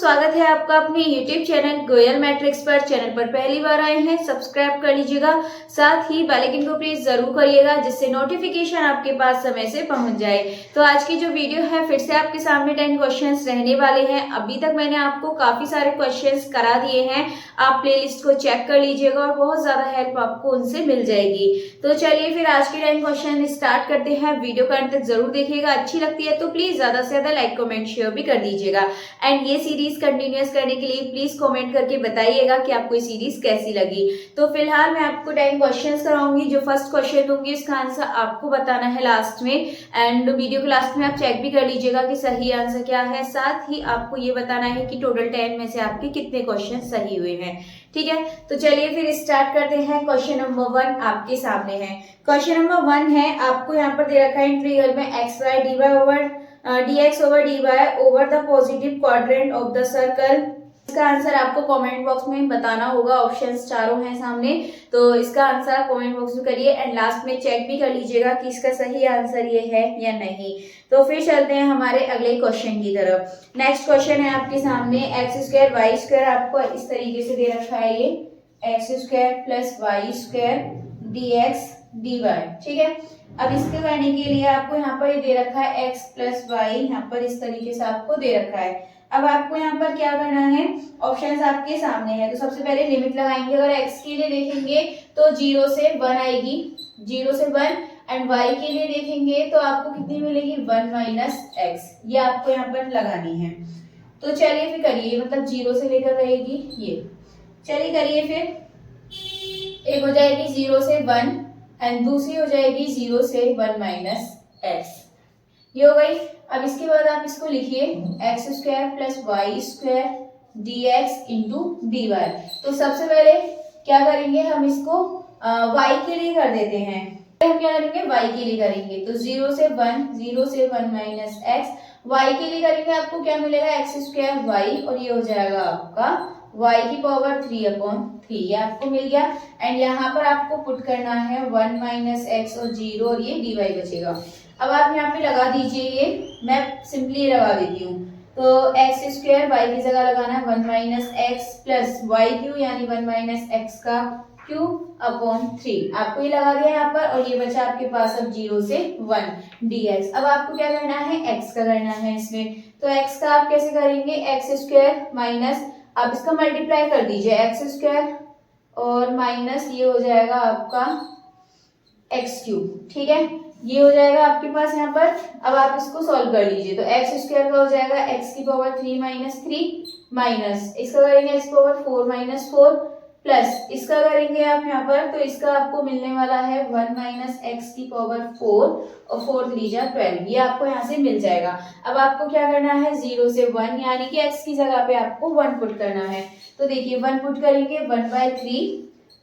स्वागत है आपका अपने YouTube चैनल गोयल मैट्रिक्स पर। चैनल पर पहली बार आए हैं सब्सक्राइब कर लीजिएगा, साथ ही बेल आइकन को प्रेस जरूर करिएगा जिससे नोटिफिकेशन आपके पास समय से पहुंच जाए। तो आज की जो वीडियो है फिर से आपके सामने 10 क्वेश्चंस रहने वाले हैं। अभी तक मैंने आपको काफी सारे क्वेश्चंस करा दिए हैं, आप प्लेलिस्ट को चेक कर लीजिएगा और बहुत ज्यादा हेल्प आपको उनसे मिल जाएगी। तो चलिए फिर आज के 10 क्वेश्चन स्टार्ट करते हैं। वीडियो का अंत तक जरूर देखिएगा, अच्छी लगती है तो प्लीज ज्यादा से ज्यादा लाइक कमेंट शेयर भी कर दीजिएगा। एंड ये सीरीज कंटिन्यूअस करने के लिए प्लीज कमेंट करके बताइएगा कि आपको ये सीरीज कैसी लगी। तो फिलहाल मैं आपको 10 क्वेश्चंस कराऊंगी। जो फर्स्ट क्वेश्चन दूंगी उसका आंसर आपको बताना है लास्ट में, एंड वीडियो के लास्ट में आप चेक भी कर लीजिएगा कि सही आंसर क्या है। साथ ही आपको ये बताना है कि टोटल 10 में से आपके कितने क्वेश्चन सही हुए हैं। ठीक है, तो चलिए फिर स्टार्ट करते हैं। क्वेश्चन नंबर 1 आपके सामने है। क्वेश्चन नंबर 1 है, आपको यहाँ पर दे रखा है इंटीग्रल में x y d y over dx over dy over the positive quadrant of the circle। इसका आंसर आपको कमेंट बॉक्स में बताना होगा। ऑप्शंस चारों हैं सामने, तो इसका आंसर कमेंट बॉक्स में करिए एंड लास्ट में चेक भी कर लीजिएगा कि इसका सही आंसर ये है या नहीं। तो फिर चलते हैं हमारे अगले क्वेश्चन की तरफ। नेक्स्ट क्वेश्चन है आपके सामने एक्स स्क्वायर वाई स्क्वायर, आपको इस तरीके से दे रखा है ये x square plus y square d x d y. ठीक है, अब इसके करने के लिए आपको यहाँ पर ये दे रखा है x प्लस वाई, यहाँ पर इस तरीके से आपको दे रखा है। अब आपको यहाँ पर क्या करना है, ऑप्शंस आपके सामने है। तो सबसे पहले लिमिट लगाएंगे। अगर x के लिए देखेंगे तो 0 से 1 आएगी, 0 से 1, एंड y के लिए देखेंगे तो आपको कितनी मिलेगी 1 माइनस एक्स। ये आपको यहाँ पर लगानी है। तो चलिए फिर करिए, मतलब 0 से लेकर रहेगी ये। चलिए करिए फिर, एक हो जाएगी 0 से 1 एंड दूसरी हो जाएगी 0 से 1 माइनस एक्स। ये हो गई। अब इसके बाद आप इसको लिखिए x square plus y square d x into d y. तो सबसे पहले क्या करेंगे, हम इसको y के लिए कर देते हैं। हम क्या करेंगे, y के लिए करेंगे। तो 0 से 1 माइनस एक्स, y के लिए करेंगे आपको क्या मिलेगा एक्स स्क्वायर वाई, और ये हो जाएगा आपका y की पावर 3/3, ये आपको मिल गया। एंड यहाँ पर आपको पुट करना है 1 माइनस एक्स और 0, और ये dy बचेगा। अब आप यहाँ पे लगा दीजिए, ये मैं सिंपली लगा देती हूँ। तो एक्स स्क्वायर वाई की जगह लगाना है 1 minus x plus y q, यानी 1 माइनस एक्स का क्यूब अपॉन 3, आपको ये लगा दिया यहाँ पर, और ये बचा आपके पास अब 0 से 1 dx। अब आपको क्या करना है, x का करना है इसमें। तो x का आप कैसे करेंगे, एक्स स्क्वायर माइनस, आप इसका मल्टीप्लाई कर दीजिए एक्स स्क्वायर और माइनस ये हो जाएगा आपका एक्स क्यूब। ठीक है, ये हो जाएगा आपके पास यहाँ पर। अब आप इसको सॉल्व कर लीजिए। तो एक्स स्क्वायर का हो जाएगा एक्स की पावर 3 माइनस 3 माइनस इसका करेंगे एक्स पावर 4 माइनस 4 प्लस इसका करेंगे आप यहाँ पर, तो इसका आपको मिलने वाला है 1 माइनस एक्स की पावर 4 और 4 3 जा 12, ये आपको यहाँ से मिल जाएगा। अब आपको क्या करना है 0 से 1, यानी कि x की जगह पे आपको 1 पुट करना है। तो देखिए 1 पुट करेंगे 1/3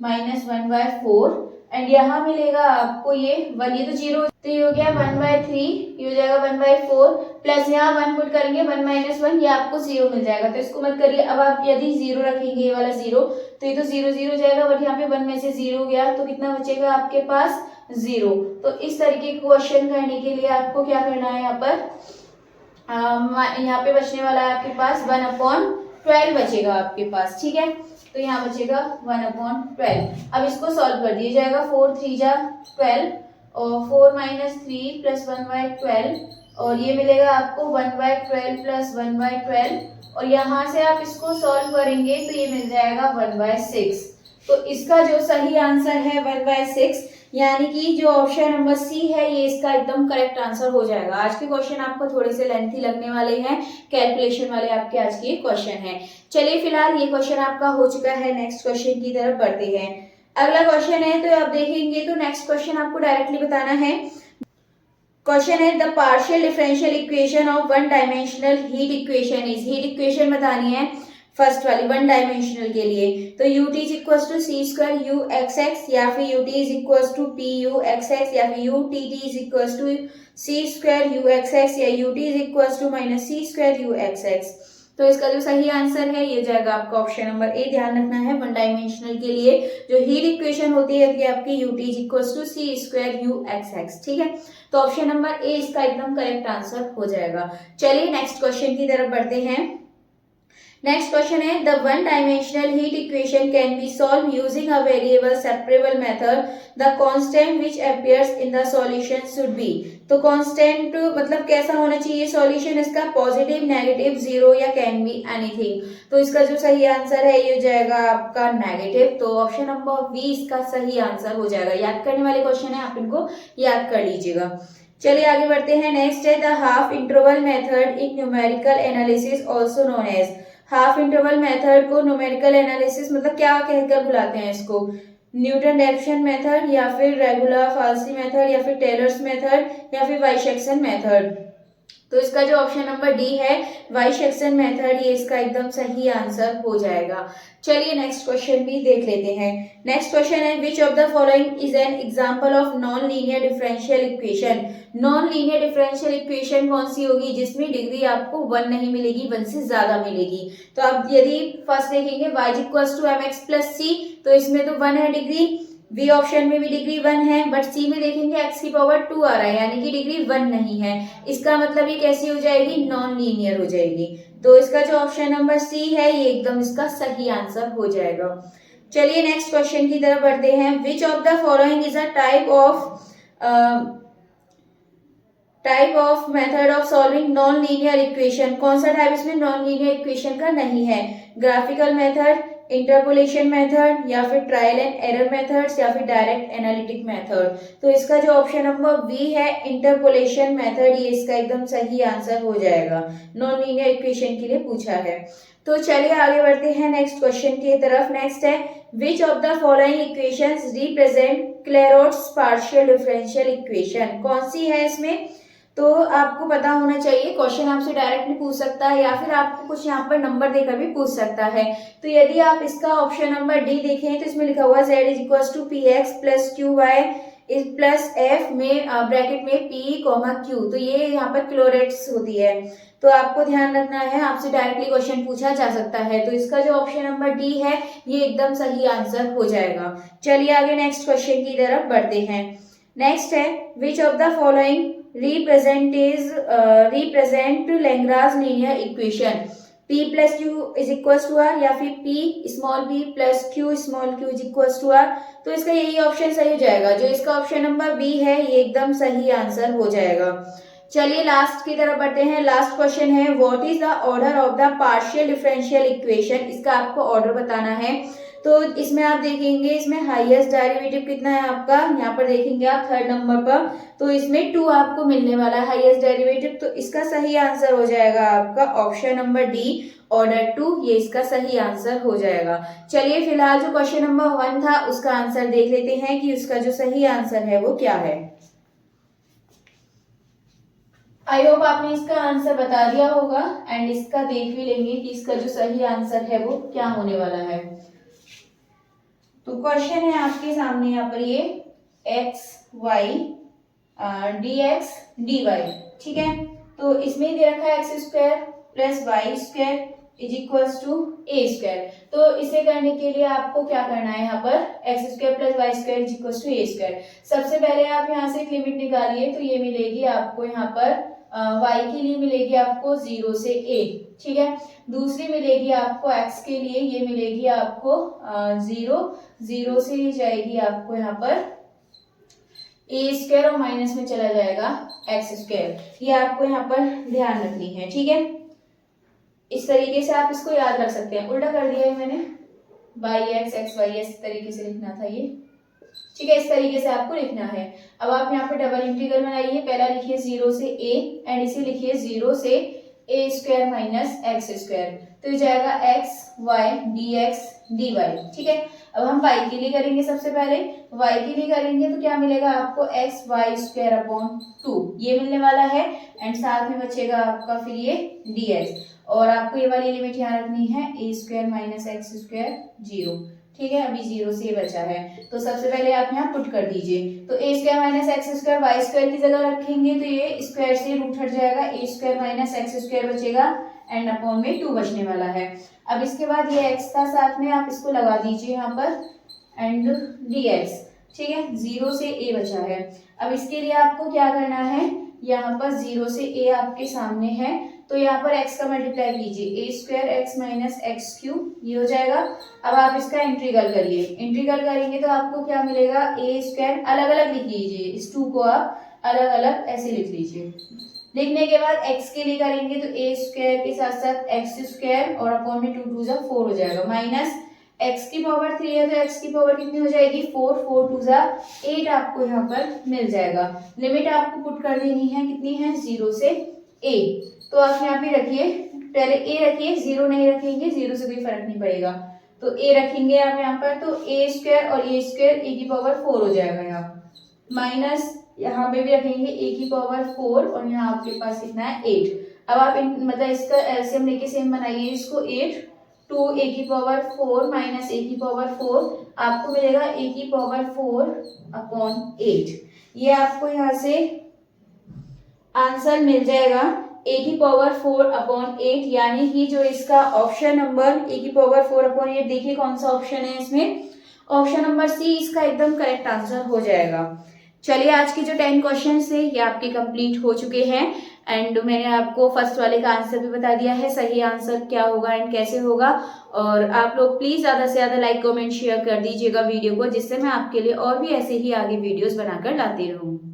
माइनस 1/4, एंड यहाँ मिलेगा आपको ये 1, ये तो 0, तो ये हो गया 1/3, ये हो जाएगा 1/4 प्लस यहाँ 1 पुट करेंगे 1 माइनस 1, ये आपको 0 मिल जाएगा। तो इसको मत करिए। अब आप यदि 0 रखेंगे, ये वाला 0, तो ये तो 0 0 जाएगा, बट यहाँ पे 1 में से 0 गया तो कितना बचेगा आपके पास 0। तो इस तरीके के क्वेश्चन करने के लिए आपको क्या करना है, यहाँ पर यहाँ पे बचने वाला है आपके पास 1/12 बचेगा आपके पास। ठीक है, तो यहाँ बचेगा 1/12। अब इसको सॉल्व कर दिया जाएगा, 4 3 जा 12 और 4 माइनस 3 प्लस 1/12, और ये मिलेगा आपको 1/12 प्लस 1/12, और यहाँ से आप इसको सॉल्व करेंगे तो ये मिल जाएगा 1/6। तो इसका जो सही आंसर है 1/6, यानी कि जो ऑप्शन नंबर सी है ये इसका एकदम करेक्ट आंसर हो जाएगा। आज के क्वेश्चन आपको थोड़े से लेंथी लगने वाले हैं, कैलकुलेशन वाले आपके आज के क्वेश्चन हैं। चलिए फिलहाल ये क्वेश्चन आपका हो चुका है, नेक्स्ट क्वेश्चन की तरफ बढ़ते हैं। अगला क्वेश्चन है, तो आप देखेंगे तो नेक्स्ट क्वेश्चन आपको डायरेक्टली बताना है। क्वेश्चन है the partial differential equation of one dimensional heat equation is, heat equation बतानी है फर्स्ट वाली 1 डायमेंशनल के लिए। तो ut is equal to c square u x x, या फिर ut is equal to p u x x, या फिर ut is equal to c square u x x, या ut is equal to minus c square u x x. तो इसका जो सही answer है ये जाएगा आपका ऑप्शन नंबर ए। ध्यान रखना है 1 डायमेंशनल के लिए जो हीट इक्वेशन होती है कि आपकी ut is equal to c square u x x. ठीक है, तो ऑप्शन नंबर ए इसका एकदम करेक्ट आंसर हो जाएगा। चलिए नेक्स्ट क्वेश्चन की तरफ बढ़ते हैं। नेक्स्ट क्वेश्चन है the one dimensional heat equation can be solve using a variable separable method the constant which appears in the solution should be. तो कांस्टेंट मतलब कैसा होना चाहिए सॉल्यूशन इसका, पॉजिटिव, नेगेटिव, जीरो या कैन बी एनीथिंग। तो इसका जो सही आंसर है ये हो जाएगा आपका नेगेटिव। तो ऑप्शन नंबर बी इसका सही आंसर हो जाएगा। याद करने वाले क्वेश्चन है, आप इनको याद कर लीजिएगा। चलिए आगे बढ़ते हैं। नेक्स्ट है the half interval method in numerical analysis also known as. Half interval method को न्यूमेरिकल एनालिसिस मतलब क्या कहकर बुलाते हैं इसको, न्यूटन रेफसन मेथड या फिर रेगुलर फाल्सी मेथड या फिर टेलर्स मेथड या फिर बाइसेक्शन मेथड। तो इसका जो ऑप्शन नंबर डी है बाइसेक्शन मेथड, ये इसका एकदम सही आंसर हो जाएगा। चलिए नेक्स्ट क्वेश्चन भी देख लेते हैं। नेक्स्ट क्वेश्चन है which of the following is an example of non linear differential equation. Non linear differential equation कौन सी होगी जिसमें डिग्री आपको 1 नहीं मिलेगी, 1 से ज्यादा मिलेगी। तो आप यदि फर्स्ट देखेंगे y equals to mx plus c, तो इसमें तो 1 है डिग्री, बी ऑप्शन में भी डिग्री 1 है, बट सी में देखेंगे x की पावर 2 आ रहा है यानी कि डिग्री 1 नहीं है। इसका मतलब ये कैसी हो जाएगी, नॉन लीनियर हो जाएगी। तो इसका जो ऑप्शन नंबर सी है ये एकदम इसका सही आंसर हो जाएगा। चलिए नेक्स्ट क्वेश्चन की तरफ बढ़ते हैं। विच of the following is a type of method of solving non linear equation. कौन सा टाइप इसमें नॉन लीनियर इक्वेशन का नहीं है, ग्राफिकल मेथड, इंटरपोलेशन मेथड या फिर ट्रायल एंड एरर मेथड्स या फिर डायरेक्ट एनालिटिक मेथड। तो इसका जो ऑप्शन नंबर बी है इंटरपोलेशन मेथड, ये इसका एकदम सही आंसर हो जाएगा। नॉन लीनियर इक्वेशन के लिए पूछा है। तो चलिए आगे बढ़ते हैं नेक्स्ट क्वेश्चन की तरफ। नेक्स्ट है which of the following equations represent Clairaut's partial differential equation. कौन सी है इसमें, तो आपको पता होना चाहिए। क्वेश्चन आपसे डायरेक्टली पूछ सकता है या फिर आपको कुछ यहाँ पर नंबर देकर भी पूछ सकता है। तो यदि आप इसका ऑप्शन नंबर डी देखें तो इसमें लिखा हुआ z is equal to p x plus q y plus f में ब्रैकेट में पी कॉमा क्यू। तो ये यहाँ पर क्लोरेट्स होती है। तो आपको ध्यान रखना है, आपसे डायरेक्टली क्वेश्चन पूछा जा सकता है। तो इसका जो ऑप्शन नंबर डी है ये एकदम सही आंसर हो जाएगा। चलिए आगे नेक्स्ट क्वेश्चन की तरफ बढ़ते हैं। नेक्स्ट है which of the following represent Lagrange linear equation। p plus q is equals to r या फिर p small p plus q small q is equals to r। तो इसका यही ऑप्शन सही हो जाएगा। जो इसका ऑप्शन नंबर बी है ये एकदम सही आंसर हो जाएगा। चलिए लास्ट की तरफ बढ़ते हैं। लास्ट क्वेश्चन है what is the order of the partial differential equation. इसका आपको ऑर्डर बताना है। तो इसमें आप देखेंगे इसमें हाईएस्ट डेरिवेटिव कितना है आपका, यहाँ पर देखेंगे आप थर्ड नंबर पर, तो इसमें 2 आपको मिलने वाला है हाईएस्ट डेरिवेटिव। तो इसका सही आंसर हो जाएगा आपका ऑप्शन नंबर डी ऑर्डर 2, ये इसका सही आंसर हो जाएगा। चलिए फिलहाल जो क्वेश्चन नंबर 1 था उसका आंसर देख लेते हैं कि उसका जो सही आंसर है वो क्या है। आई होप आपने इसका आंसर बता दिया होगा एंड इसका देख भी लेंगे कि इसका जो सही आंसर है वो क्या होने वाला है। तो क्वेश्चन है आपके सामने यहाँ पर ये x y d x d y, ठीक है। तो इसमें दे रखा है x square plus y square is equals to a square. तो इसे करने के लिए आपको क्या करना है, यहाँ पर x square plus y square is equals to a square. सबसे पहले आप यहाँ से एक लिमिट निकालिए, तो ये मिलेगी आपको यहाँ पर y के लिए मिलेगी आपको 0 से a, ठीक है। दूसरी मिलेगी आपको x के लिए, ये मिलेगी आपको 0 से जाएगी आपको यहाँ पर a स्क्वायर और माइनस में चला जाएगा x स्क्वायर। ये आपको यहाँ पर ध्यान रखनी है, ठीक है। इस तरीके से आप इसको याद रख सकते हैं। उल्टा कर दिया है मैंने, बाई एक्स एक्स वाई इस तरीके से लिखना था ये, ठीक है। इस तरीके से आपको लिखना है। अब आप यहाँ पे डबल इंटीग्रल बनाइए। पहला लिखिए 0 से a एंड इसे लिखिए 0 से a square minus x square. तो ये जाएगा x y d x d y, ठीक है। अब हम y के लिए करेंगे। सबसे पहले y के लिए करेंगे तो क्या मिलेगा आपको एक्स वाई स्क्वायर अपॉन 2 ये मिलने वाला है एंड साथ में बचेगा आपका फिर ये डी एक्स। और आपको ये वाली लिमिट यहाँ रखनी है a square minus x square 0, ठीक है। अभी 0 से बचा है तो सबसे पहले आप यहाँ पुट कर दीजिए। तो a square minus x square y square की जगह रखेंगे तो ये स्क्वायर से रूट हट जाएगा, a square minus x square बचेगा एंड अपॉन में 2 बचने वाला है। अब इसके बाद ये x था साथ में, आप इसको लगा दीजिए यहाँ पर एंड dx, ठीक है। 0 से a बचा है। अब इसके लिए आपको क्या करना है, यहाँ पर 0 से a आपके सामने है तो यहाँ पर x का मल्टीप्लाई कीजिए, a square x minus x cube, ये हो जाएगा। अब आप इसका इंटीग्रल करिए, इंटीग्रल करेंगे तो आपको क्या मिलेगा, a स्क्वायर अलग अलग लिख लीजिए, इस 2 को आप अलग अलग ऐसे लिख लीजिए। लिखने के बाद x के लिए करेंगे तो a स्क्वायर के साथ साथ एक्स स्क्वायर और अपॉन में 2 2 जा 4 हो जाएगा, माइनस x की पावर 3 है तो x की पावर कितनी हो जाएगी, 4 4 2 जा 8 आपको यहाँ पर मिल जाएगा। लिमिट आपको पुट कर देनी है, कितनी है, 0 से a। तो आप यहाँ पे रखिए, पहले a रखिए, 0 नहीं रखेंगे, 0 से कोई फर्क नहीं पड़ेगा, तो a रखेंगे आप यहाँ पर, तो a स्क्वायर और a स्क्वायर a की पावर 4 हो जाएगा यहाँ, माइनस यहाँ पे भी रखेंगे a की पावर 4 और यहाँ आपके पास कितना है 8। अब आप मतलब इसका एलसीएम लेके सेम बनाइए इसको, 8 2 a की पावर 4 माइनस a की पावर 4 आपको मिलेगा a की पावर 4 अपॉन 8। ये आपको यहाँ से आंसर मिल जाएगा a की पावर 4 अपॉन 8, यानी कि जो इसका ऑप्शन नंबर a की पावर 4 अपॉन 8, देखिए कौन सा ऑप्शन है इसमें, ऑप्शन नंबर सी इसका एकदम करेक्ट आंसर हो जाएगा। चलिए आज के जो 10 क्वेश्चंस थे ये आपके कंप्लीट हो चुके हैं एंड मैंने आपको फर्स्ट वाले का आंसर भी बता दिया है, सही आंसर क्या होगा एंड कैसे होगा। और आप लोग प्लीज ज्यादा से ज्यादा लाइक कमेंट शेयर कर दीजिएगा वीडियो को, जिससे मैं आपके लिए और भी ऐसे ही आगे वीडियोस बनाकर लाती रहूं।